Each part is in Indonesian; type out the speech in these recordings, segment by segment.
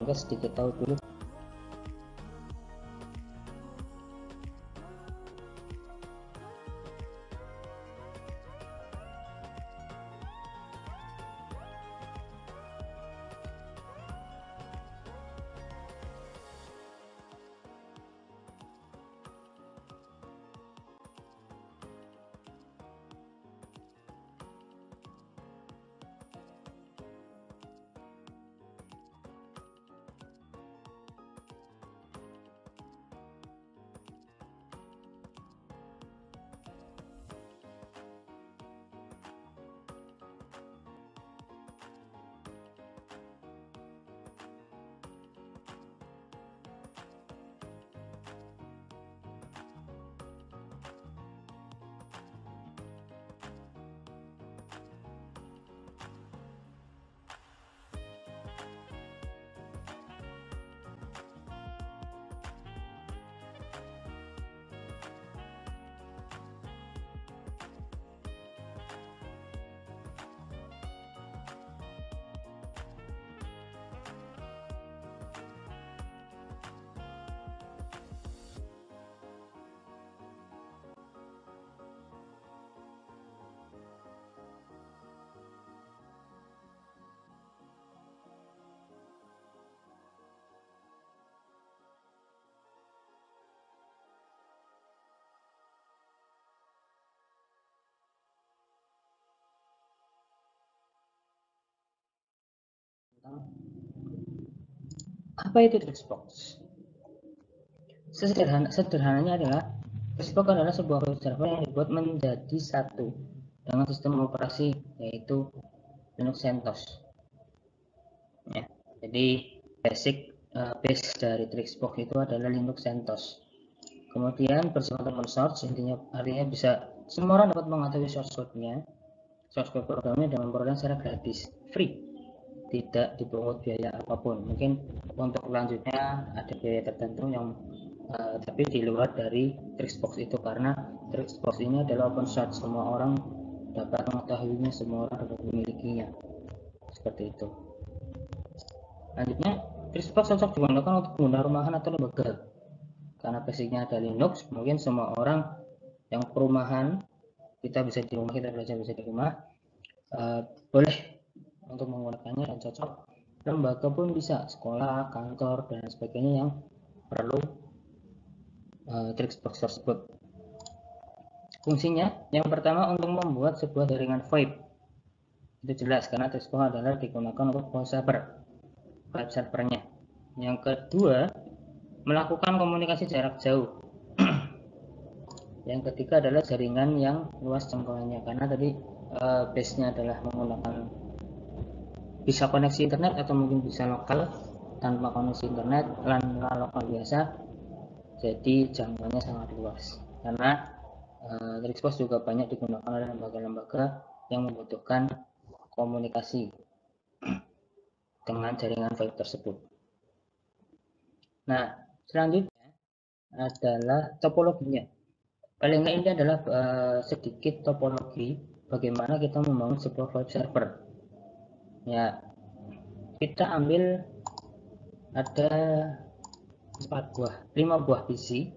Kita sedikit tahu dulu. Apa itu Trixbox? Sederhananya adalah Trixbox adalah sebuah web server yang dibuat menjadi satu dengan sistem operasi yaitu Linux CentOS. Ya, jadi base dari Trixbox itu adalah Linux CentOS. Kemudian bersifat open source, artinya bisa semua orang dapat mengetahui source code programnya dengan program secara gratis, free, tidak dipungut biaya apapun. Mungkin untuk selanjutnya ada biaya tertentu yang tapi di luar dari Trixbox itu, karena Trixbox ini adalah open source, semua orang dapat mengetahuinya, semua orang dapat memilikinya, seperti itu. Selanjutnya, Trixbox cocok digunakan untuk pengguna rumahan atau lembaga karena basicnya ada Linux. Mungkin semua orang yang perumahan, kita bisa di rumah, kita belajar bisa di rumah, boleh untuk menggunakannya dan cocok. Lembaga pun bisa, sekolah, kantor, dan sebagainya yang perlu Trixbox tersebut. Fungsinya yang pertama untuk membuat sebuah jaringan VoIP, itu jelas karena Trixbox adalah digunakan untuk web servernya. Yang kedua, melakukan komunikasi jarak jauh. Yang ketiga adalah jaringan yang luas jangkauannya, karena tadi base-nya adalah menggunakan bisa koneksi internet atau mungkin bisa lokal tanpa koneksi internet, LAN lokal biasa, jadi jangkauannya sangat luas. Karena Trixbox juga banyak digunakan oleh lembaga-lembaga yang membutuhkan komunikasi dengan jaringan VoIP tersebut. Nah, selanjutnya adalah topologinya. Paling nggak ini adalah sedikit topologi bagaimana kita membangun sebuah web server. Ya, kita ambil ada 5 buah PC,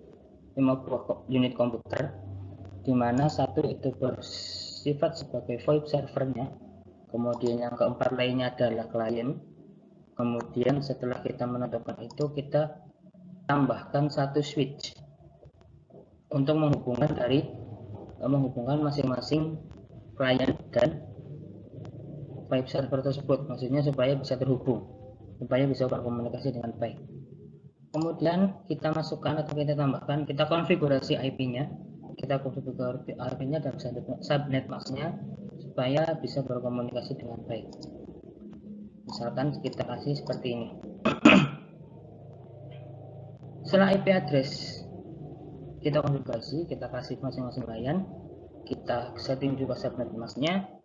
5 buah unit komputer, di mana satu itu bersifat sebagai VoIP servernya, kemudian yang keempat lainnya adalah klien. Kemudian setelah kita menentukan itu, kita tambahkan satu switch untuk menghubungkan masing-masing klien dan VoIP server tersebut, maksudnya supaya bisa terhubung, supaya bisa berkomunikasi dengan baik. Kemudian kita masukkan atau kita tambahkan, kita konfigurasi IP-nya, dan subnet mask-nya supaya bisa berkomunikasi dengan baik. Misalkan kita kasih seperti ini. Setelah IP address kita konfigurasi, kita kasih masing-masing klien, kita setting juga subnet mask-nya,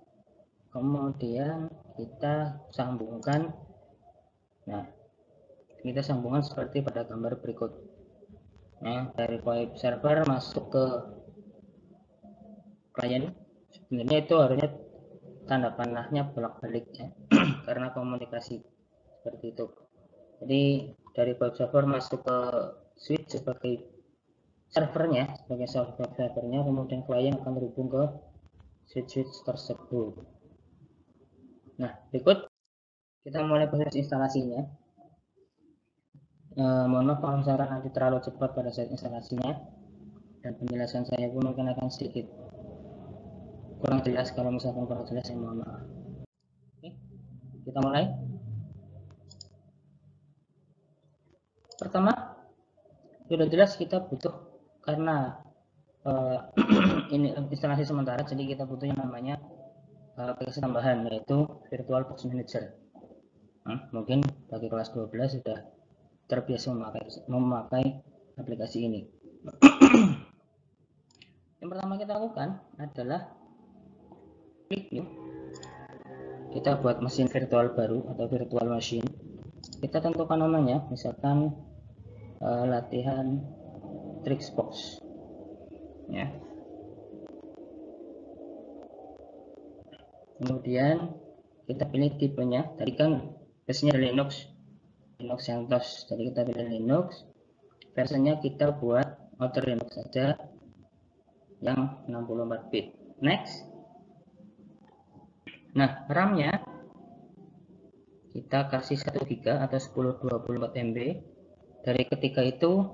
kemudian kita sambungkan. Nah, kita sambungkan seperti pada gambar berikut. Nah, dari VoIP server masuk ke klien, sebenarnya itu harusnya tanda panahnya bolak-balik ya, karena komunikasi seperti itu. Jadi dari web server masuk ke switch sebagai servernya, kemudian klien akan terhubung ke switch tersebut. Nah, berikut kita mulai proses instalasinya. Mohon maaf kalau misalkan nanti terlalu cepat pada saat instalasinya, dan penjelasan saya pun mungkin akan sedikit kurang jelas. Kalau misalkan kurang jelas, saya mohon maaf. Oke, kita mulai. Pertama, sudah jelas kita butuh, karena ini instalasi sementara, jadi kita butuh yang namanya aplikasi tambahan, yaitu VirtualBox Manager. Mungkin bagi kelas 12 sudah terbiasa memakai aplikasi ini. Yang pertama kita lakukan adalah klik new. Kita buat mesin virtual baru atau virtual machine. Kita tentukan namanya, misalkan latihan Trixbox. Ya. Kemudian kita pilih tipenya. Tadi kan versinya Linux CentOS. Jadi kita pilih Linux. Versinya kita buat outer Linux saja yang 64 bit. Next. Nah, RAM-nya kita kasih 1 GB atau 1024 MB. Dari ketiga itu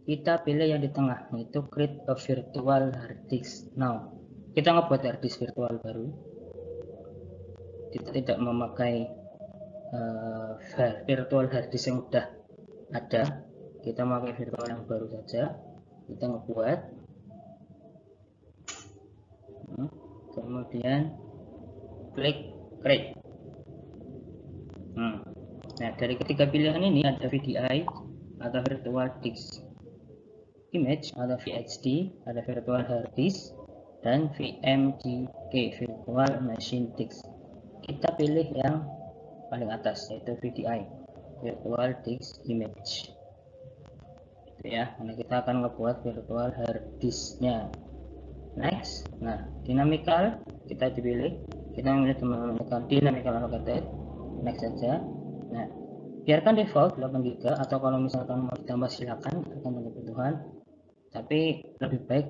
kita pilih yang di tengah, yaitu create a virtual hard disk now. Kita ngebuat hard disk virtual baru. Kita tidak memakai virtual hard disk yang sudah ada. Kita memakai virtual yang baru saja. Kita ngebuat. Kemudian klik create. Nah, dari ketiga pilihan ini ada VDI atau virtual disk image, ada VHD, ada virtual hard disk, dan VMDK, virtual machine disk. Kita pilih yang paling atas, yaitu VDI, virtual disk image. Itu ya, nah kita akan membuat virtual hard disknya. Next. Nah, dynamical kita dipilih, kita memilih dynamical allocated. Next saja. Nah, biarkan default 8 GB, atau kalau misalkan mau ditambah silakan, tergantung kebutuhan. Tapi lebih baik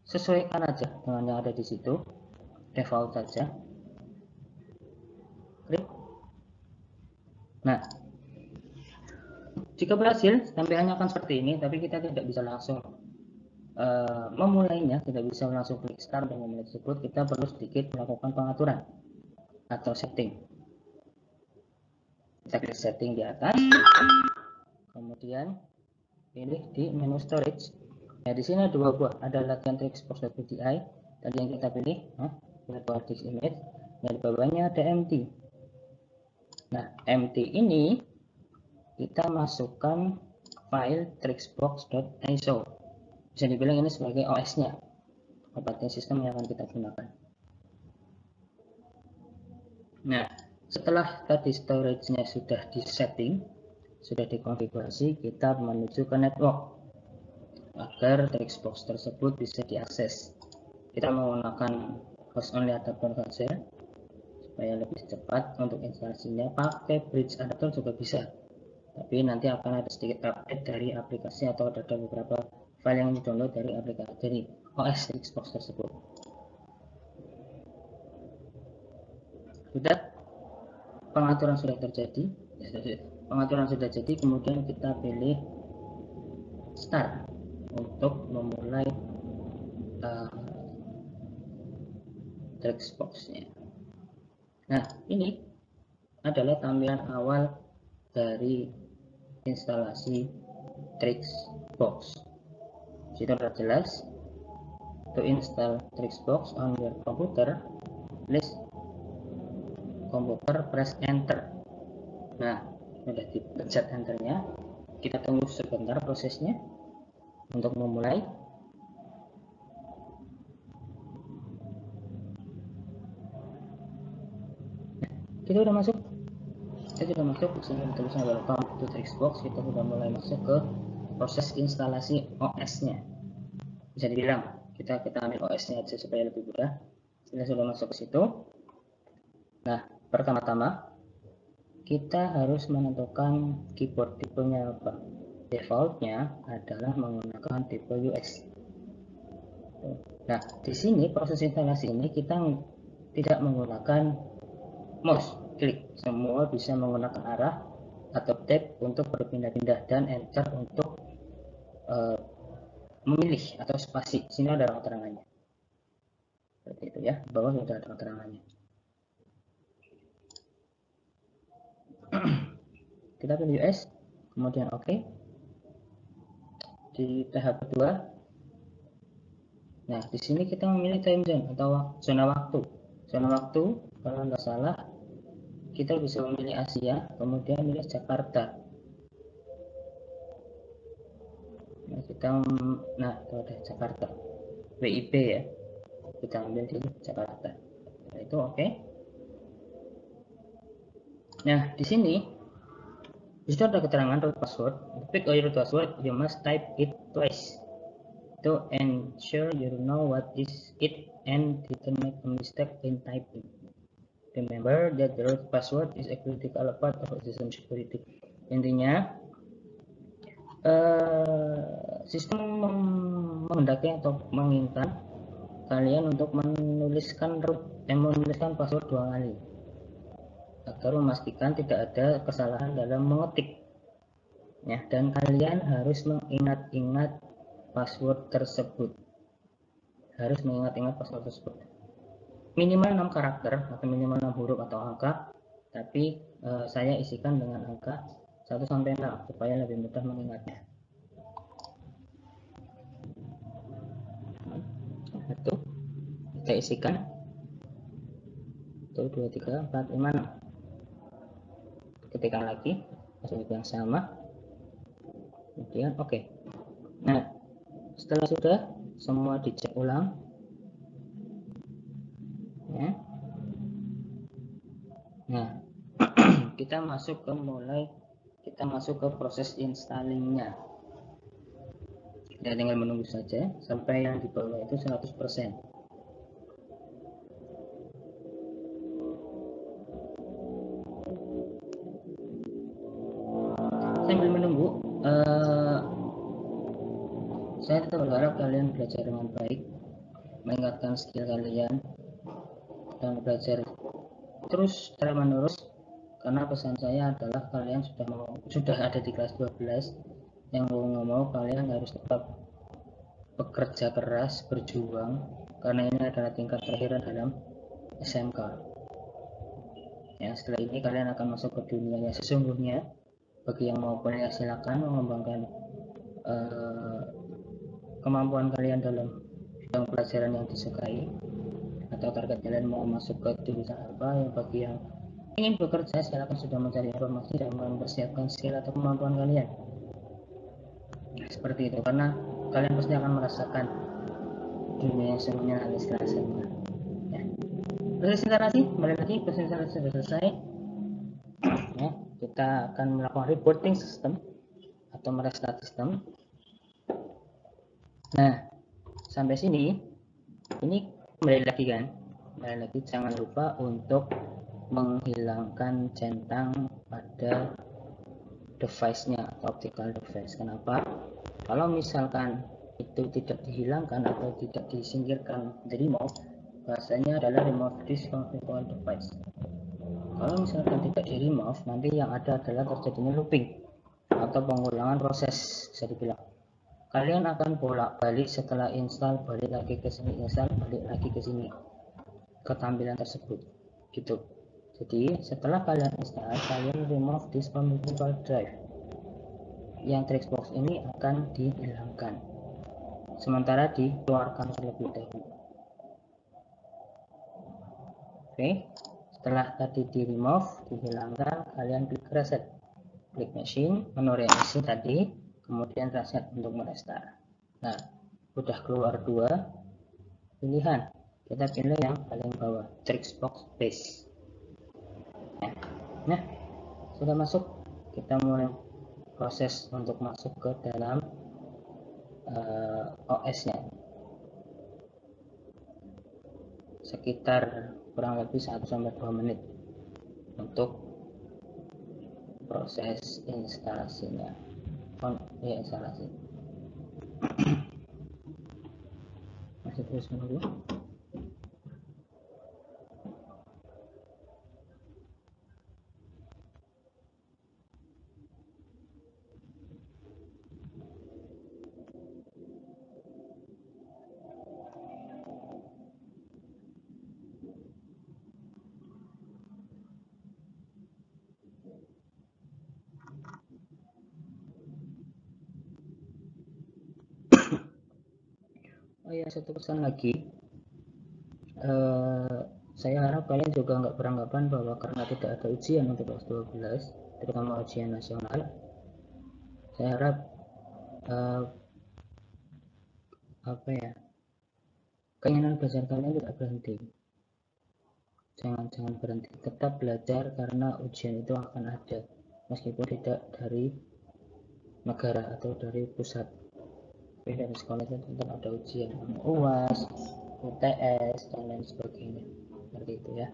sesuaikan aja dengan yang ada di situ, default saja. Klik. Nah, jika berhasil, tampilannya akan seperti ini, tapi kita tidak bisa langsung memulainya, tidak bisa langsung klik start dan memulai tersebut. Kita perlu sedikit melakukan pengaturan atau setting. Kita klik setting di atas, kemudian pilih di menu storage. Nah, di sini ada dua buah, ada latihan Trixbox.vdi tadi yang kita pilih, virtual disk image. Nah, di bawahnya ada empty. Nah, empty ini kita masukkan file Trixbox.iso. Bisa dibilang ini sebagai OS-nya, operating system yang akan kita gunakan. Nah, setelah tadi storage-nya sudah disetting, sudah dikonfigurasi, kita menuju ke network agar Trixbox tersebut bisa diakses. Kita menggunakan host only adapter saja supaya lebih cepat. Untuk instalasinya pakai bridge adapter juga bisa, tapi nanti akan ada sedikit update dari aplikasi atau ada beberapa file yang di-download dari aplikasi dari OS Trixbox tersebut. Sudah, pengaturan sudah terjadi, kemudian kita pilih start untuk memulai Trixbox-nya. Nah, ini adalah tampilan awal dari instalasi Trixbox. Situ sudah jelas. To install Trixbox on your computer, please komputer press enter. Nah, sudah dipencet enternya. Kita tunggu sebentar prosesnya untuk memulai. Kita sudah masuk. Di sini tulisan welcome to Trixbox. Kita sudah mulai masuk ke proses instalasi OS-nya. Bisa dibilang kita ambil OS-nya aja supaya lebih mudah. Kita sudah masuk ke situ. Nah, pertama-tama kita harus menentukan keyboard tipenya apa. Defaultnya adalah menggunakan tipe US. Nah, di sini proses instalasi ini kita tidak menggunakan mouse klik, semua bisa menggunakan arah atau tab untuk berpindah-pindah dan enter untuk memilih atau spasi. Sini ada keterangannya. Seperti itu ya, di bawah sudah ada keterangannya. Kita pilih US, kemudian OK. Di tahap kedua, nah di sini kita memilih time zone atau zona waktu. Zona waktu, kalau nggak salah, kita bisa memilih Asia, kemudian pilih Jakarta. Nah, itu ada Jakarta, WIB ya. Kita ambil di Jakarta. Nah, itu OK. Nah, di sini sudah ada keterangan root password. To pick your root password, you must type it twice to ensure you know what is it and didn't make a mistake in typing. Remember that the root password is a critical part of system security. Intinya, sistem menghendaki atau menginginkan kalian untuk menuliskan password 2 kali agar memastikan tidak ada kesalahan dalam mengetik ya, dan kalian harus mengingat-ingat password tersebut, minimal 6 karakter atau minimal 6 huruf atau angka, tapi saya isikan dengan angka 1 sampai 6 supaya lebih mudah mengingatnya. Itu kita isikan 1 2 3 4 5 6, ketikkan lagi password yang sama, kemudian OK. Nah, setelah sudah semua dicek ulang ya. Nah, kita masuk ke proses installingnya. Kita tinggal menunggu saja sampai yang di bawah itu 100%. Sambil menunggu, saya tetap berharap kalian belajar dengan baik, meningkatkan skill kalian, dan belajar terus menerus, karena pesan saya adalah kalian sudah ada di kelas 12, yang mau kalian harus tetap bekerja keras, berjuang, karena ini adalah tingkat terakhir dalam SMK ya. Setelah ini kalian akan masuk ke dunia yang sesungguhnya. Bagi yang mau kuliah, silakan mengembangkan kemampuan kalian dalam bidang pelajaran yang disukai atau target kalian mau masuk ke jurusan apa. Yang bagi yang ingin bekerja, silakan sudah mencari informasi dan mempersiapkan skill atau kemampuan kalian seperti itu, karena kalian pasti akan merasakan dunia yang sesungguhnya nanti setelah SMA ya. Proses instalasi, kembali lagi, proses instalasi sudah selesai ya. Kita akan melakukan rebooting sistem atau merestart sistem. Nah, sampai sini ini kembali lagi jangan lupa untuk menghilangkan centang pada device-nya atau optical device. Kenapa? Kalau misalkan itu tidak dihilangkan atau tidak disingkirkan dari remove, bahasanya adalah remove this optical device. Kalau misalkan tidak di remove, nanti yang ada adalah terjadinya looping atau pengulangan proses, bisa dibilang. Kalian akan bolak-balik setelah install, balik lagi ke sini, install, balik lagi ke sini, ke tampilan tersebut gitu. Jadi setelah kalian install, kalian remove this optical drive, yang text box ini akan dihilangkan sementara dikeluarkan terlebih dahulu. Oke, setelah tadi di remove, dihilangkan, kalian klik reset, klik machine, menu reset tadi, kemudian reset untuk merestart. Nah, udah keluar 2 pilihan, kita pilih yang paling bawah, text box base. Nah, sudah masuk, kita mulai proses untuk masuk ke dalam OS-nya. Sekitar kurang lebih 1-2 menit untuk proses instalasinya. Ya, instalasi. Masih terus menunggu. Oh ya, satu pesan lagi. Saya harap kalian juga nggak beranggapan bahwa karena tidak ada ujian untuk kelas 12, terutama ujian nasional, saya harap keinginan belajar kalian tidak berhenti. Jangan berhenti, tetap belajar karena ujian itu akan ada, meskipun tidak dari negara atau dari pusat. Tapi dari sekolah itu tetap ada ujian, UAS, UTS, dan lain sebagainya. Seperti itu ya.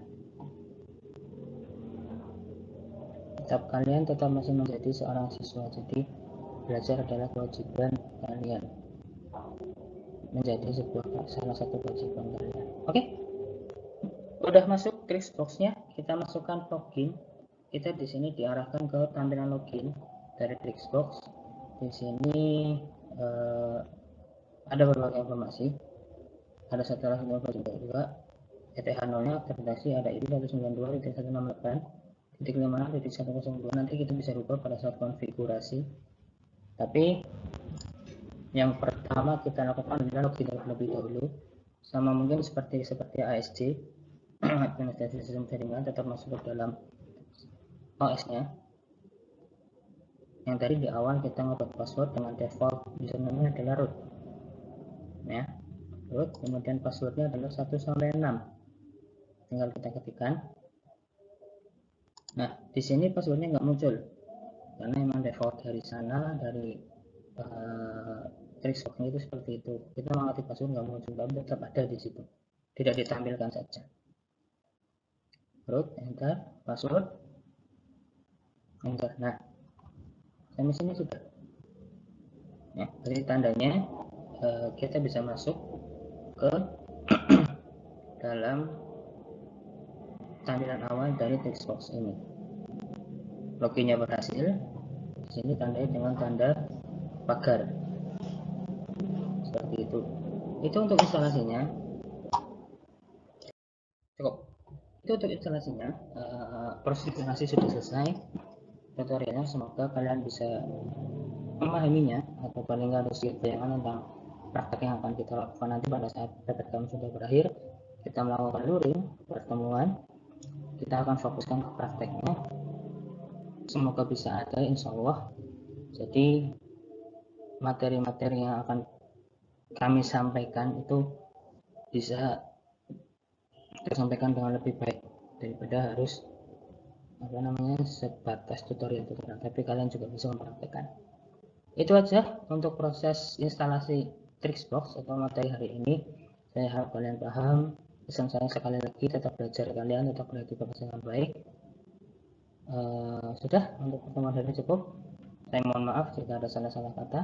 Kalian tetap masih menjadi seorang siswa, jadi belajar adalah kewajiban kalian, menjadi salah satu kewajiban kalian. Oke, udah masuk Trixbox-nya, kita masukkan login. Kita di sini diarahkan ke tampilan login dari Trixbox. Di sini ada berbagai informasi, ada setelah juga ETH0-nya terdeteksi ada ID 192.168.56.102. Nanti kita bisa rubah pada saat konfigurasi. Tapi yang pertama kita lakukan adalah login terlebih dahulu, sama mungkin seperti ASC, administrasi sistem jaringan, tetap masuk ke dalam OS-nya. Yang tadi di awal kita ngebuat password dengan default username adalah root, ya, root. Kemudian passwordnya adalah 1 sampai 6. Tinggal kita ketikkan. Nah, di sini passwordnya nggak muncul karena memang default dari sana, dari Trixbox-nya itu seperti itu. Kita mengetik password nggak muncul, tapi tetap ada di situ, tidak ditampilkan saja. Root, enter, password, enter. Nah, sampai sini sudah. Ya, jadi tandanya kita bisa masuk ke dalam tampilan awal dari Trixbox ini. Loginnya berhasil. Di sini tandanya dengan tanda pagar. Seperti itu. Itu untuk instalasinya. Cukup. Itu untuk instalasinya. Proses instalasi sudah selesai. Tutorialnya, semoga kalian bisa memahaminya atau paling nggak ada sedikit bayangan tentang praktek yang akan kita lakukan nanti pada saat PPKM sudah berakhir. Kita melakukan luring pertemuan, kita akan fokuskan ke prakteknya. Semoga bisa ada, insya Allah. Jadi materi-materi yang akan kami sampaikan itu bisa tersampaikan dengan lebih baik daripada harus sebatas tutorial, tapi kalian juga bisa mempraktekkan. Itu aja untuk proses instalasi Trixbox atau materi hari ini. Saya harap kalian paham. Pesan saya sekali lagi, tetap belajar kalian, tetap belajar dengan baik. Sudah, untuk pertemuan hari ini cukup. Saya mohon maaf jika ada salah-salah kata.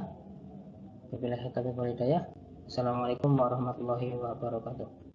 Wabillahi taufiq wal hidayah. Assalamualaikum warahmatullahi wabarakatuh.